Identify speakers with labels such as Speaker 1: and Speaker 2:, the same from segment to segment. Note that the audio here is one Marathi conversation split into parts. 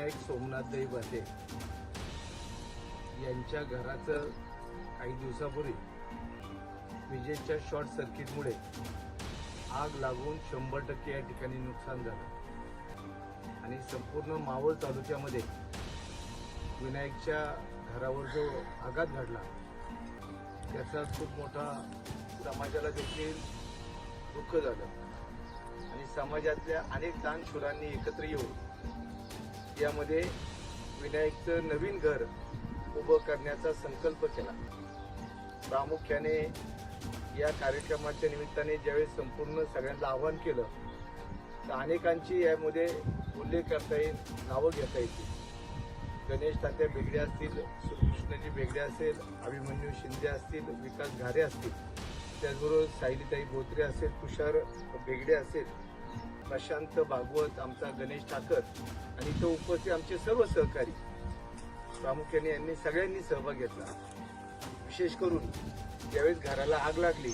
Speaker 1: विनायक सोमनाथ दैवते यांच्या घराचं काही दिवसापूर्वी विजेच्या शॉर्ट सर्किटमुळे आग लागून 100% या ठिकाणी नुकसान झालं आणि संपूर्ण मावळ तालुक्यामध्ये विनायकच्या घरावर जो आघात घडला त्याचा खूप मोठा समाजाला देखील दुःख झालं आणि समाजातल्या अनेक दानशूरांनी एकत्र येऊन यामध्ये विनायकचं नवीन घर उभं करण्याचा संकल्प केला। प्रामुख्याने या कार्यक्रमाच्या निमित्ताने ज्यावेळेस संपूर्ण सगळ्यांना आवाहन केलं तर अनेकांची यामध्ये उल्लेख करता येईल, नावं घेता येतील। गणेश तात्या बेगडे असतील, श्रीकृष्णजी बेगडे असेल, अभिमन्यू शिंदे असतील, विकास घारे असतील, त्याचबरोबर सायलीताई बोत्रे असेल, तुषार बेगडे असेल, प्रशांत भागवत, आमचा गणेश ठाकर आणि इथं उपस्थित आमचे सर्व सहकारी प्रामुख्याने यांनी सगळ्यांनी सहभाग घेतला। विशेष करून ज्यावेळेस घराला आग लागली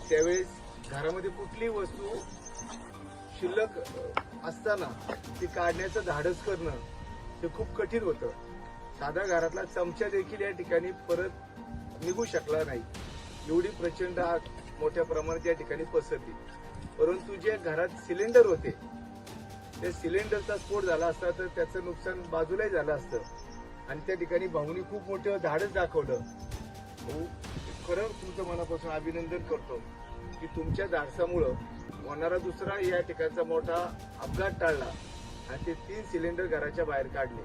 Speaker 1: त्यावेळेस घरामध्ये कुठलीही वस्तू शिल्लक असताना ती काढण्याचं धाडस करणं हे खूप कठीण होतं। साधा घरातला चमचा देखील या ठिकाणी परत निघू शकला नाही, एवढी प्रचंड आग मोठ्या प्रमाणात या ठिकाणी पसरली। परंतु जे घरात सिलेंडर होते त्या सिलेंडरचा स्फोट झाला असता तर त्याचं नुकसान बाजूलाही झालं असतं आणि त्या ठिकाणी भाऊनी खूप मोठं धाडस दाखवलं। खरं तुमचं मनापासून अभिनंदन करतो की तुमच्या धाडसामुळं होणारा दुसरा या ठिकाणचा मोठा अपघात टाळला आणि ते 3 सिलेंडर घराच्या बाहेर काढले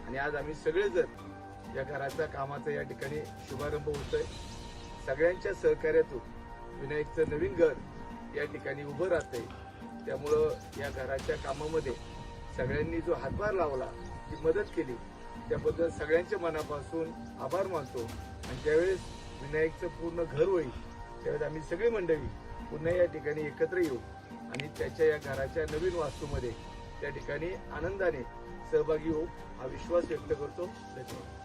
Speaker 1: आणि आज आम्ही सगळेजण या घराच्या कामाचा या ठिकाणी शुभारंभ होतोय। सगळ्यांच्या सहकार्यातून विनायकचं नवीन घर या ठिकाणी उभं राहतंय। त्यामुळं या घराच्या कामामध्ये सगळ्यांनी जो हातभार लावला, जी मदत केली त्याबद्दल सगळ्यांच्या मनापासून आभार मानतो। आणि ज्यावेळेस विनायकचं पूर्ण घर होईल त्यावेळेस आम्ही सगळी मंडळी पुन्हा या ठिकाणी एकत्र येऊ आणि त्याच्या या घराच्या नवीन वास्तूमध्ये त्या ठिकाणी आनंदाने सहभागी होऊ हा विश्वास व्यक्त करतो। धन्यवाद।